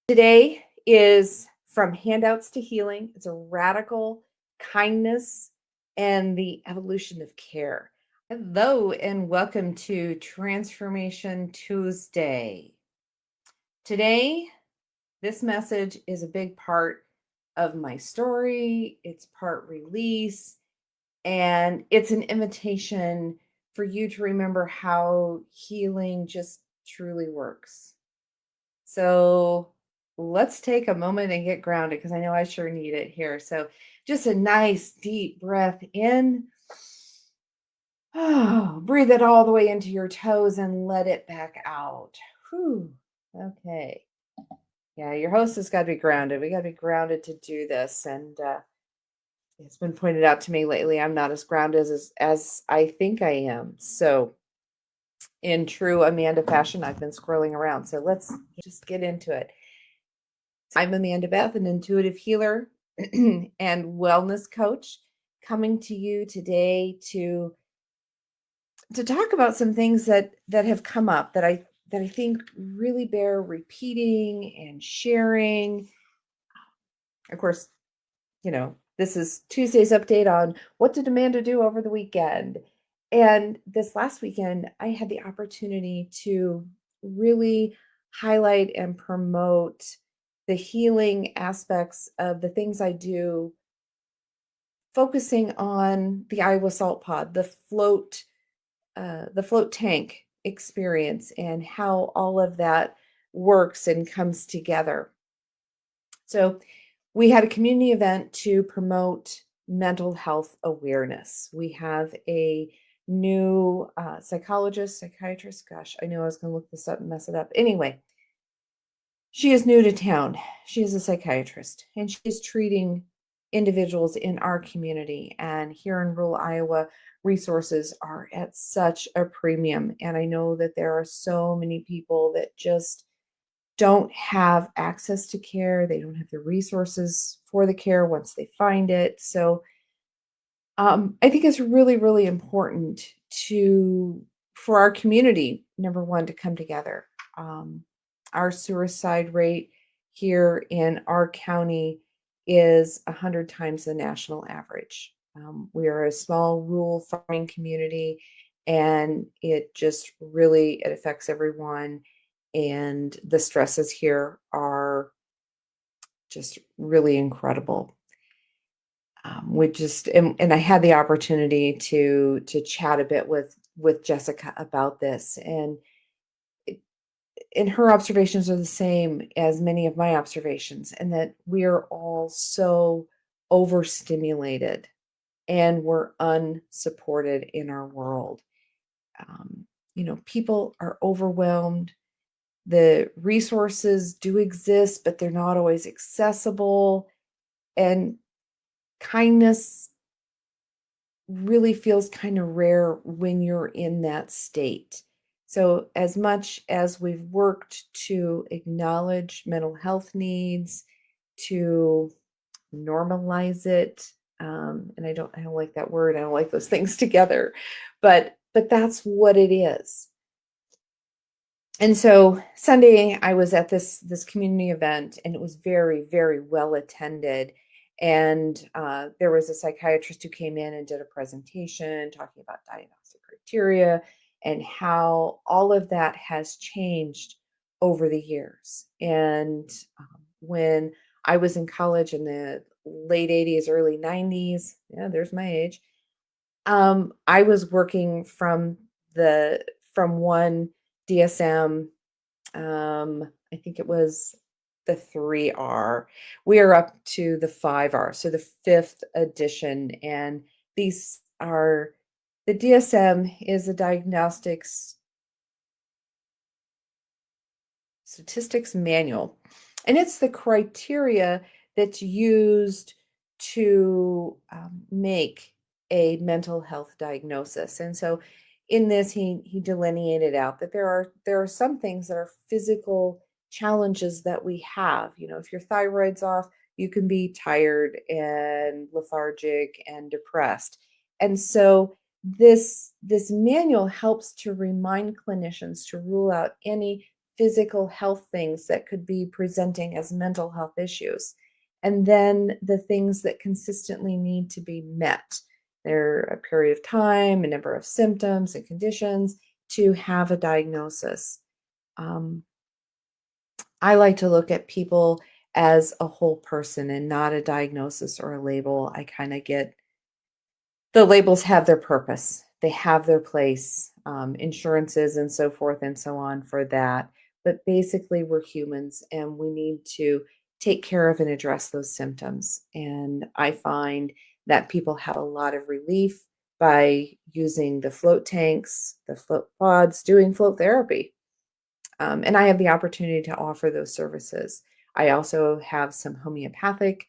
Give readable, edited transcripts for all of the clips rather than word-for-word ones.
Today is From Handouts to Healing. It's a radical kindness and the evolution of care. Hello, and welcome to Transformation Tuesday. Today, this message is a big part of my story, it's part release, and it's an invitation for you to remember how healing just truly works. So let's take a moment and get grounded because I know I sure need it here. So just a nice deep breath in. Oh, breathe it all the way into your toes and let it back out. Whew. Okay. Yeah, your host has got to be grounded. We got to be grounded to do this. And it's been pointed out to me lately, I'm not as grounded as I think I am. So in true Amanda fashion, I've been scrolling around. So let's just get into it. I'm Amanda Beth, an intuitive healer and wellness coach, coming to you today to talk about some things that have come up that I think really bear repeating and sharing. Of course, this is Tuesday's update on what did Amanda do over the weekend. And this last weekend, I had the opportunity to really highlight and promote the healing aspects of the things I do, focusing on the Iowa Salt Pod, the float tank experience, and how all of that works and comes together. So we had a community event to promote mental health awareness. We have a new psychiatrist. Gosh, I knew I was going to look this up and mess it up. Anyway, she is new to town. She is a psychiatrist, and she's treating individuals in our community. And here in rural Iowa, resources are at such a premium. And I know that there are so many people that just don't have access to care. They don't have the resources for the care once they find it. So I think it's really, really important for our community, number one, to come together. Our suicide rate here in our county is 100 times the national average. We are a small rural farming community, and it affects everyone. And the stresses here are just really incredible. And I had the opportunity to chat a bit with Jessica about this, and her observations are the same as many of my observations, and that we are all so overstimulated and we're unsupported in our world. People are overwhelmed. The resources do exist, but they're not always accessible. And kindness really feels kind of rare when you're in that state. So as much as we've worked to acknowledge mental health needs, to normalize it, and I don't like that word. I don't like those things together, but that's what it is. And so Sunday I was at this community event, and it was very, very well attended. And there was a psychiatrist who came in and did a presentation talking about diagnostic criteria and how all of that has changed over the years. And when I was in college in the late 80s, early 90s, yeah, there's my age, I was working from one DSM. I think it was the 3R. We are up to the 5R, so the 5th edition. And these are the DSM is a diagnostics statistics manual, and it's the criteria that's used to make a mental health diagnosis. And so in this, he delineated out that there are some things that are physical challenges that we have. If your thyroid's off, you can be tired and lethargic and depressed. And so this manual helps to remind clinicians to rule out any physical health things that could be presenting as mental health issues. And then the things that consistently need to be met. There are a period of time, a number of symptoms and conditions to have a diagnosis. I like to look at people as a whole person and not a diagnosis or a label. I kind of get the labels have their purpose, they have their place, insurances and so forth and so on for that. But basically, we're humans and we need to take care of and address those symptoms. And I find that people have a lot of relief by using the float tanks, the float pods, doing float therapy. And I have the opportunity to offer those services. I also have some homeopathic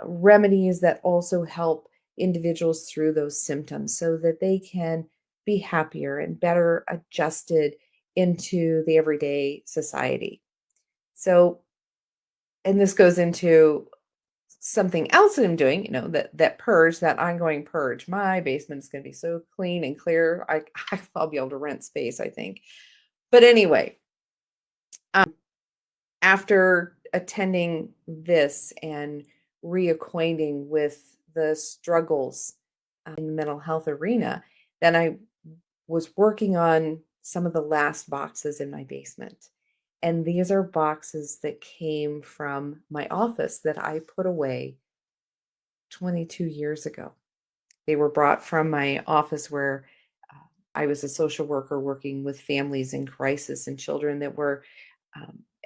remedies that also help individuals through those symptoms so that they can be happier and better adjusted into the everyday society. So, and this goes into something else that I'm doing, that purge, that ongoing purge. My basement is going to be so clean and clear. I'll be able to rent space, I think. But anyway, after attending this and reacquainting with the struggles in the mental health arena, then I was working on some of the last boxes in my basement. And these are boxes that came from my office that I put away 22 years ago. They were brought from my office where I was a social worker working with families in crisis and children that were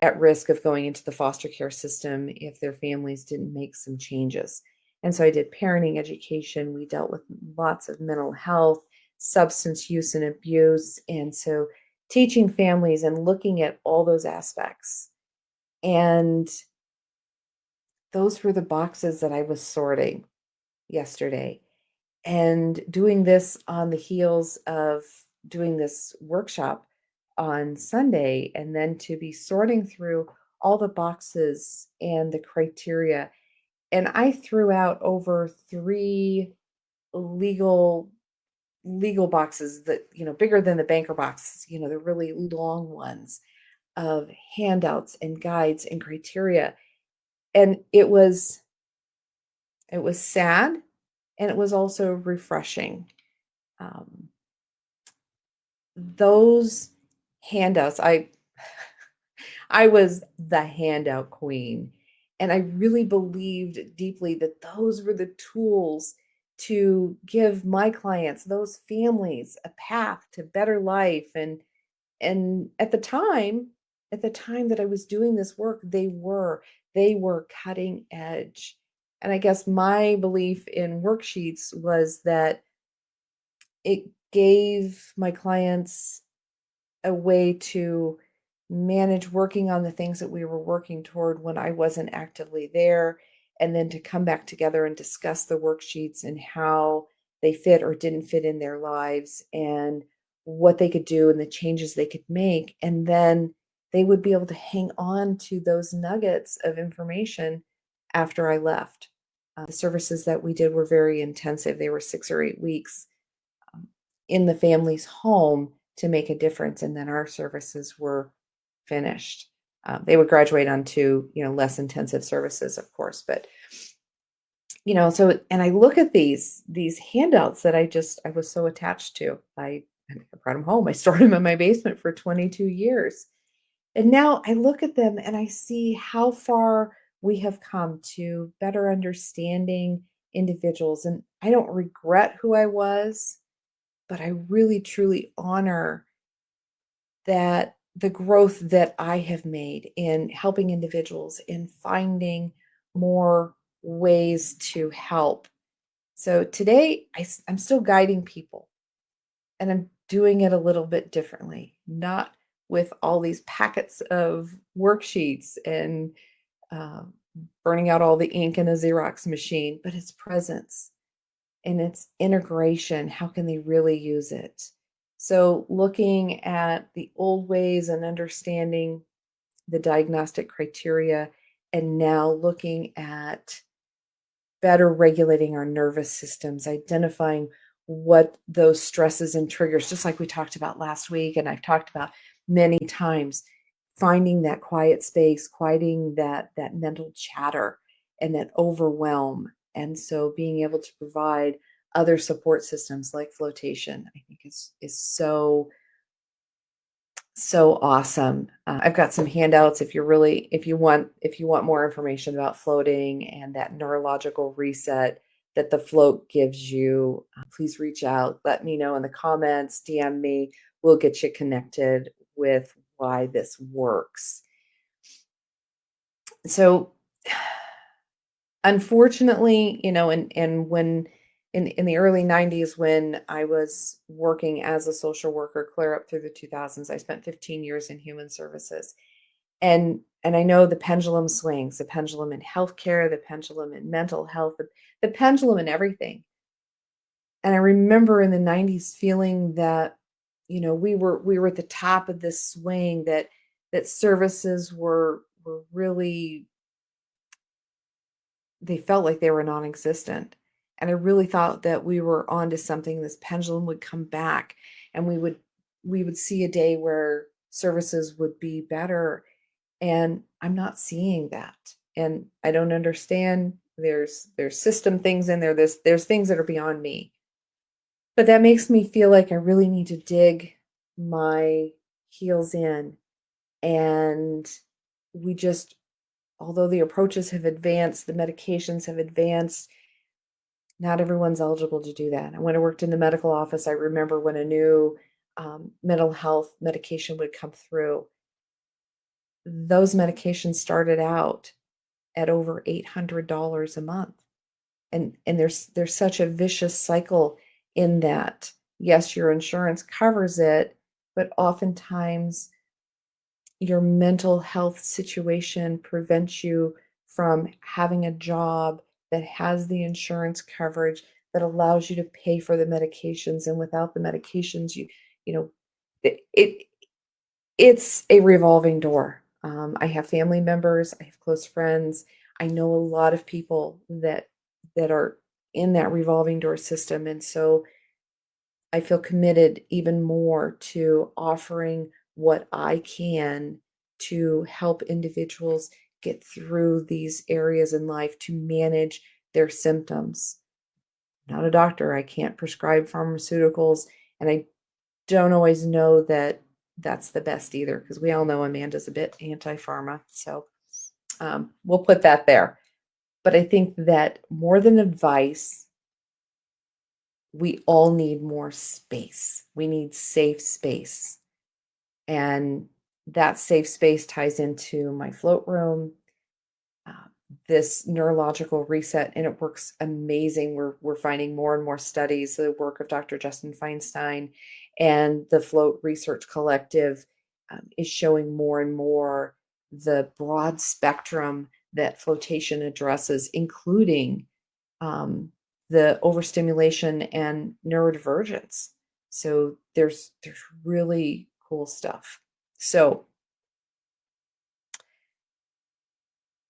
at risk of going into the foster care system if their families didn't make some changes. And so I did parenting education. We dealt with lots of mental health, substance use and abuse. And so teaching families and looking at all those aspects. And those were the boxes that I was sorting yesterday. And doing this on the heels of doing this workshop on Sunday, and then to be sorting through all the boxes and the criteria. And I threw out over 3 legal boxes that, bigger than the banker boxes, the really long ones of handouts and guides and criteria. And it was sad, and it was also refreshing. Um, those handouts, I was the handout queen, and I really believed deeply that those were the tools to give my clients, those families, a path to better life. And at the time that I was doing this work, they were cutting edge. And I guess my belief in Worksheets was that it gave my clients a way to manage working on the things that we were working toward when I wasn't actively there, and then to come back together and discuss the worksheets and how they fit or didn't fit in their lives and what they could do and the changes they could make. And then they would be able to hang on to those nuggets of information after I left. The services that we did were very intensive. They were 6 or 8 weeks in the family's home to make a difference. And then our services were finished. They would graduate onto, less intensive services, of course. But, so, and I look at these handouts that I was so attached to. I brought them home. I stored them in my basement for 22 years. And now I look at them and I see how far we have come to better understanding individuals. And I don't regret who I was, but I really truly honor that the growth that I have made in helping individuals in finding more ways to help. So today I'm still guiding people, and I'm doing it a little bit differently, not with all these packets of worksheets and uh, burning out all the ink in a Xerox machine, but it's presence and its integration. How can they really use it? So, looking at the old ways and understanding the diagnostic criteria, and now looking at better regulating our nervous systems, identifying what those stresses and triggers, just like we talked about last week, and I've talked about many times, finding that quiet space, quieting that mental chatter and that overwhelm. And so being able to provide other support systems like flotation, I think is so awesome. I've got some handouts if you want more information about floating and that neurological reset that the float gives you. Please reach out. Let me know in the comments, DM me. We'll get you connected with why this works. So unfortunately, and when in the early 90s when I was working as a social worker clear up through the 2000s, I spent 15 years in human services. And I know the pendulum swings, the pendulum in healthcare, the pendulum in mental health, the pendulum in everything. And I remember in the 90s feeling that, we were at the top of this swing, that services were really, they felt like they were non-existent. And I really thought that we were onto something. This pendulum would come back and we would see a day where services would be better. And I'm not seeing that. And I don't understand. There's system things in there. There's things that are beyond me. But that makes me feel like I really need to dig my heels in. And we just, although the approaches have advanced, the medications have advanced, not everyone's eligible to do that. And when I worked in the medical office, I remember when a new mental health medication would come through, those medications started out at over $800 a month. And there's such a vicious cycle in that. Yes, your insurance covers it, but oftentimes your mental health situation prevents you from having a job that has the insurance coverage that allows you to pay for the medications. And without the medications, you know, it it's a revolving door. I have family members, I have close friends. I know a lot of people that are in that revolving door system, and so I feel committed even more to offering what I can to help individuals get through these areas in life to manage their symptoms. I'm not a doctor, I can't prescribe pharmaceuticals, and I don't always know that that's the best either, because we all know Amanda's a bit anti-pharma. So we'll put that there. But I think that more than advice, we all need more space. We need safe space. And that safe space ties into my float room, uh, this neurological reset, and it works amazing. We're finding more and more studies. The work of Dr. Justin Feinstein and the Float Research Collective is showing more and more the broad spectrum that flotation addresses, including the overstimulation and neurodivergence. So there's really cool stuff. So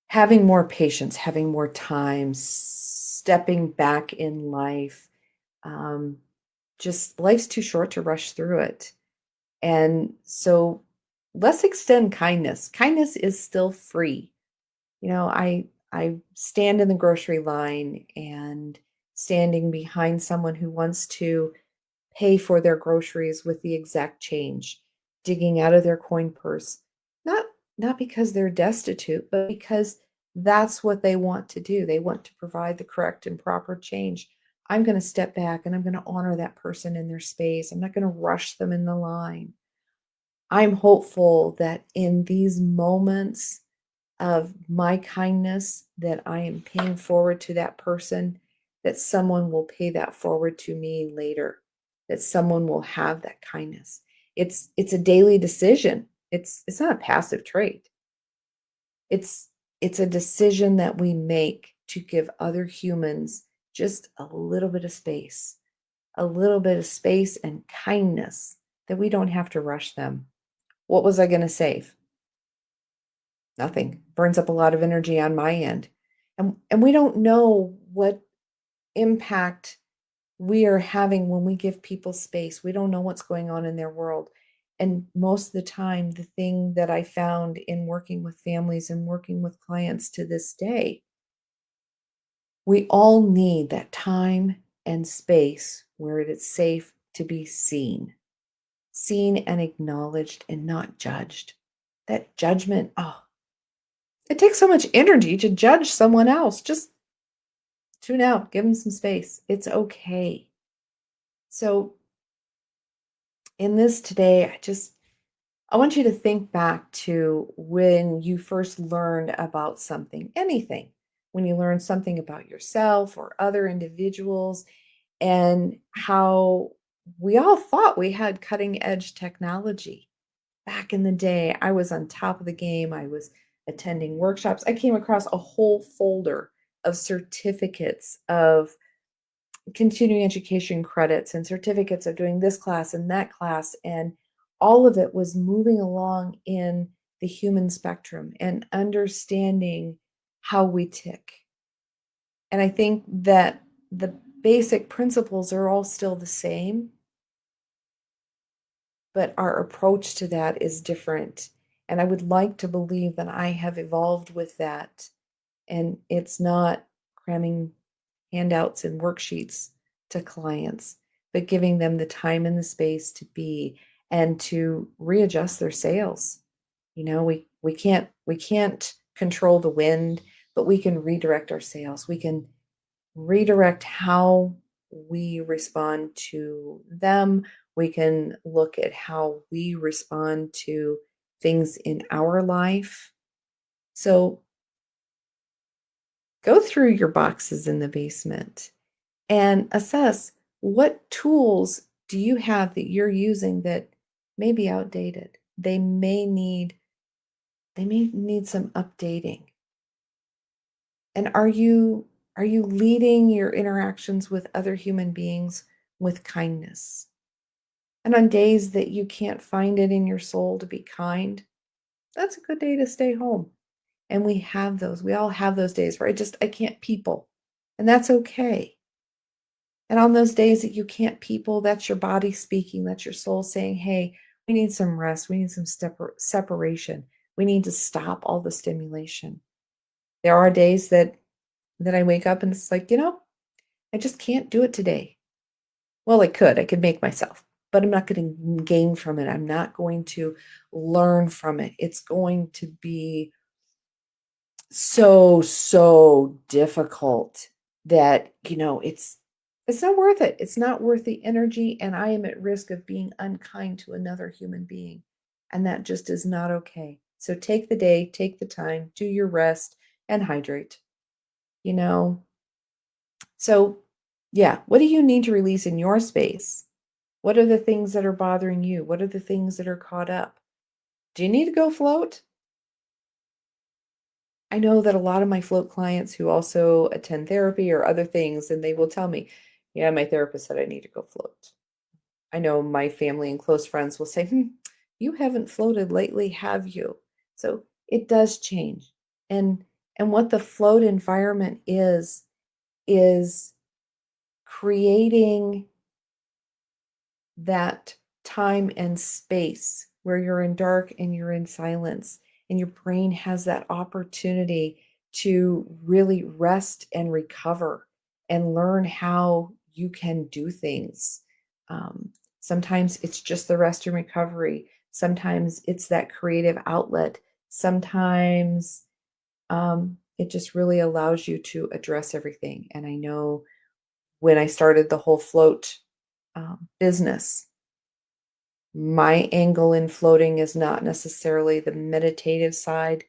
having more patience, having more time, stepping back in life. Um, just life's too short to rush through it. And so let's extend kindness. Kindness is still free. I stand in the grocery line and standing behind someone who wants to pay for their groceries with the exact change, digging out of their coin purse. Not not because they're destitute, but because that's what they want to do. They want to provide the correct and proper change. I'm going to step back and I'm going to honor that person in their space. I'm not going to rush them in the line. I'm hopeful that in these moments of my kindness that I am paying forward to that person, that someone will pay that forward to me later, that someone will have that kindness. It's a daily decision. It's not a passive trait. It's it's a decision that we make to give other humans just a little bit of space and kindness that we don't have to rush them. What was I going to save? Nothing. Burns up a lot of energy on my end. And we don't know what impact we are having when we give people space. We don't know what's going on in their world. And most of the time, the thing that I found in working with families and working with clients to this day, we all need that time and space where it is safe to be seen and acknowledged and not judged. That judgment, oh, it takes so much energy to judge someone else. Just tune out, give them some space. It's okay. So, in this today, I want you to think back to when you first learned about something, anything, when you learned something about yourself or other individuals, and how we all thought we had cutting edge technology. Back in the day, I was on top of the game. I was attending workshops. I came across a whole folder of certificates of continuing education credits and certificates of doing this class and that class. And all of it was moving along in the human spectrum and understanding how we tick. And I think that the basic principles are all still the same, but our approach to that is different. And I would like to believe that I have evolved with that. And it's not cramming handouts and worksheets to clients, but giving them the time and the space to be and to readjust their sails. We can't control the wind, but we can redirect our sails. We can redirect how we respond to them. We can look at how we respond to things in our life. So go through your boxes in the basement and assess what tools do you have that you're using that may be outdated. They may need some updating. And are you leading your interactions with other human beings with kindness? And on days that you can't find it in your soul to be kind, that's a good day to stay home. And we have those. We all have those days where I can't people. And that's okay. And on those days that you can't people, that's your body speaking, that's your soul saying, hey, we need some rest. We need some separation. We need to stop all the stimulation. There are days that I wake up and it's like, I just can't do it today. Well, I could make myself, but I'm not going to gain from it. I'm not going to learn from it. It's going to be so difficult that, it's not worth it. It's not worth the energy, and I am at risk of being unkind to another human being. And that just is not okay. So take the day, take the time, do your rest, and hydrate. You know, So, yeah, what do you need to release in your space? What are the things that are bothering you? What are the things that are caught up? Do you need to go float? I know that a lot of my float clients who also attend therapy or other things, and they will tell me, yeah, my therapist said I need to go float. I know my family and close friends will say, you haven't floated lately, have you? So it does change. And what the float environment is creating that time and space where you're in dark and you're in silence, and your brain has that opportunity to really rest and recover and learn how you can do things. Um, Sometimes it's just the rest and recovery. Sometimes it's that creative outlet. Sometimes it just really allows you to address everything. And I know when I started the whole float business, my angle in floating is not necessarily the meditative side,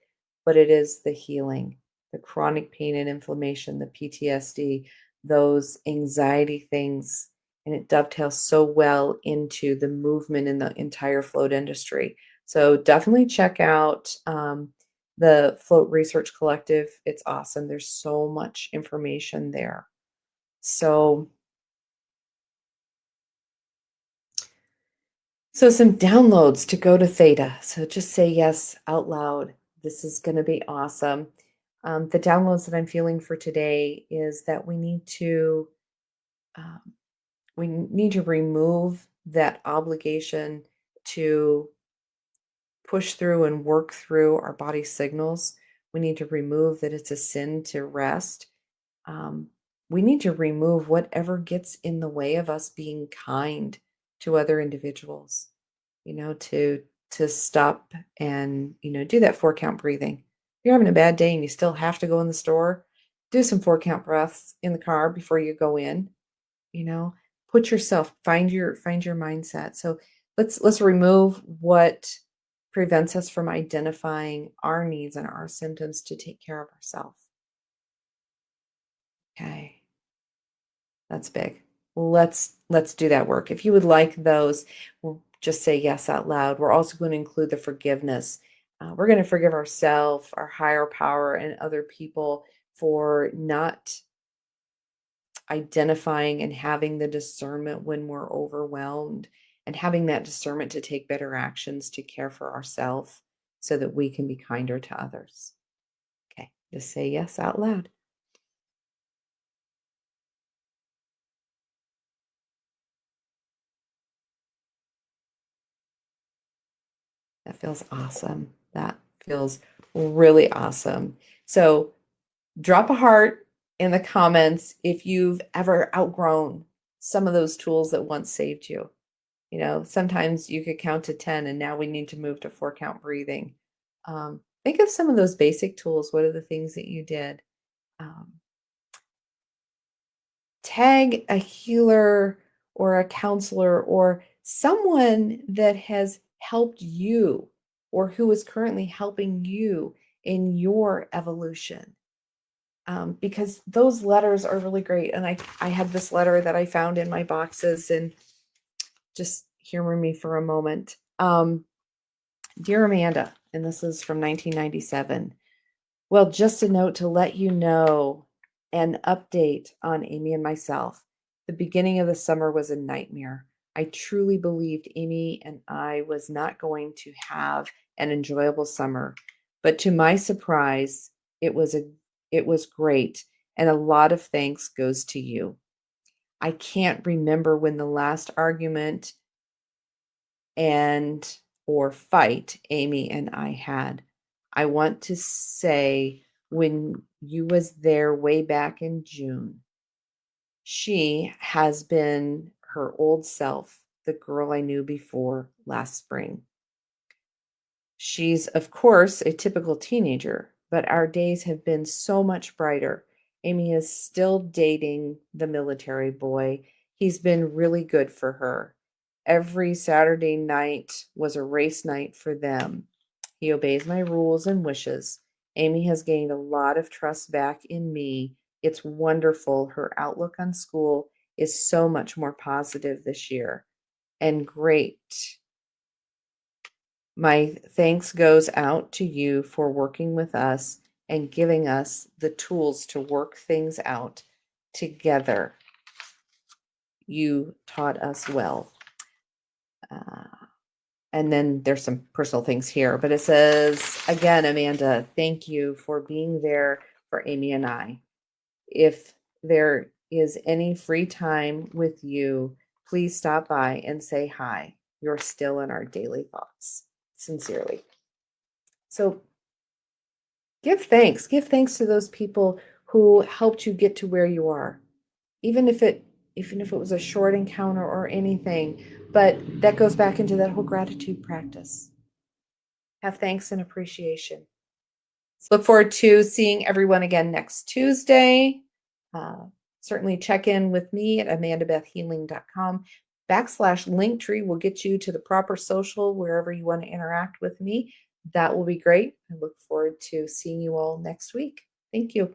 but it is the healing, the chronic pain and inflammation, the PTSD, those anxiety things. And it dovetails so well into the movement in the entire float industry. So definitely check out the Float Research Collective. It's awesome. There's so much information there. So some downloads to go to theta. So just say yes out loud. This is going to be awesome. The downloads that I'm feeling for today is that um, we need to remove that obligation to push through and work through our body signals. We need to remove that it's a sin to rest. Um, we need to remove whatever gets in the way of us being kind to other individuals, to stop and, do that 4 count breathing. If you're having a bad day and you still have to go in the store, do some 4 count breaths in the car before you go in, you know, put yourself, find your mindset. So let's remove what prevents us from identifying our needs and our symptoms to take care of ourselves. Okay. That's big. Let's do that work. If you would like those, we'll just say yes out loud. We're also going to include the forgiveness. We're going to forgive ourselves, our higher power, and other people for not identifying and having the discernment when we're overwhelmed, and having that discernment to take better actions to care for ourselves so that we can be kinder to others. Okay, just say yes out loud. That feels awesome. That feels really awesome. So drop a heart in the comments if you've ever outgrown some of those tools that once saved you. Sometimes you could count to 10 and now we need to move to 4 count breathing. Think of some of those basic tools. What are the things that you did? Um, Tag a healer or a counselor or someone that has helped you or who is currently helping you in your evolution. Because those letters are really great. And I had this letter that I found in my boxes, and just humor me for a moment. Dear Amanda, and this is from 1997. Well, just a note to let you know an update on Amy and myself. The beginning of the summer was a nightmare. I truly believed Amy and I was not going to have an enjoyable summer, but to my surprise, it was great, and a lot of thanks goes to you. I can't remember when the last argument and or fight Amy and I had. I want to say when you was there way back in June. She has been her old self, the girl I knew before last spring. She's, of course, a typical teenager, but our days have been so much brighter. Amy is still dating the military boy. He's been really good for her. Every Saturday night was a race night for them. He obeys my rules and wishes. Amy has gained a lot of trust back in me. It's wonderful. Her outlook on school is so much more positive this year. And great. My thanks goes out to you for working with us and giving us the tools to work things out together. You taught us well. And then there's some personal things here, but it says, again, Amanda, thank you for being there for Amy and I. If there is any free time with you, please stop by and say hi. You're still in our daily thoughts. Sincerely. So give thanks. Give thanks to those people who helped you get to where you are. Even if it was a short encounter or anything, but that goes back into that whole gratitude practice. Have thanks and appreciation. So look forward to seeing everyone again next Tuesday. Certainly check in with me at amandabethhealing.com. /Linktree will get you to the proper social wherever you want to interact with me. That will be great. I look forward to seeing you all next week. Thank you.